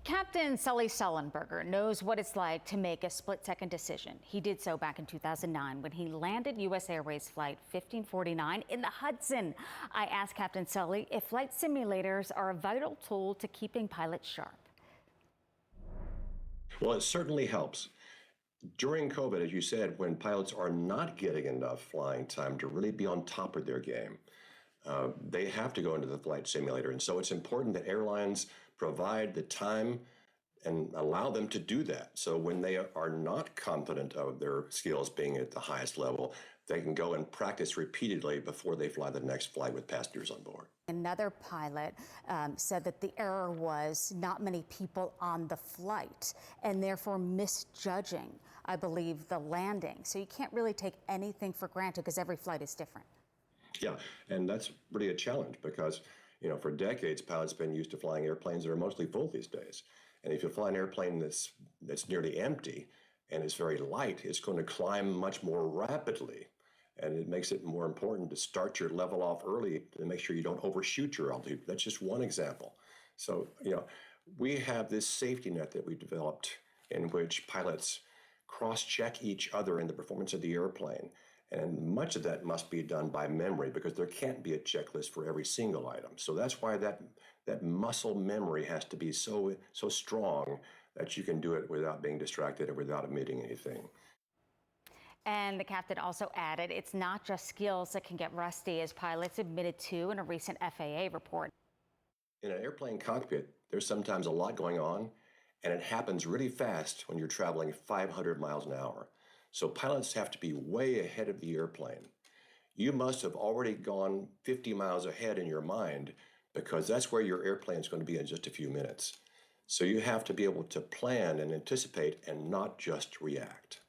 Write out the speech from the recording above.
Captain Sully Sullenberger knows what it's like to make a split-second decision. He did so back in 2009 when he landed U.S. Airways Flight 1549 in the Hudson. I asked Captain Sully if flight simulators are a vital tool to keeping pilots sharp. Well, it certainly helps. During COVID, as you said, when pilots are not getting enough flying time to really be on top of their game, they have to go into the flight simulator. And so it's important that airlines provide the time and allow them to do that. So when they are not confident of their skills being at the highest level, they can go and practice repeatedly before they fly the next flight with passengers on board. Another pilot said that the error was not many people on the flight and therefore misjudging, I believe, the landing. So you can't really take anything for granted because every flight is different. Yeah, and that's really a challenge because, for decades, pilots have been used to flying airplanes that are mostly full these days. And if you fly an airplane that's nearly empty and is very light, it's going to climb much more rapidly. And it makes it more important to start your level off early to make sure you don't overshoot your altitude. That's just one example. So, we have this safety net that we developed in which pilots cross-check each other in the performance of the airplane. And much of that must be done by memory because there can't be a checklist for every single item. So that's why that muscle memory has to be so strong that you can do it without being distracted or without omitting anything. And the captain also added it's not just skills that can get rusty, as pilots admitted to in a recent FAA report. In an airplane cockpit, there's sometimes a lot going on, and it happens really fast when you're traveling 500 miles an hour. So pilots have to be way ahead of the airplane. You must have already gone 50 miles ahead in your mind because that's where your airplane is going to be in just a few minutes. So you have to be able to plan and anticipate and not just react.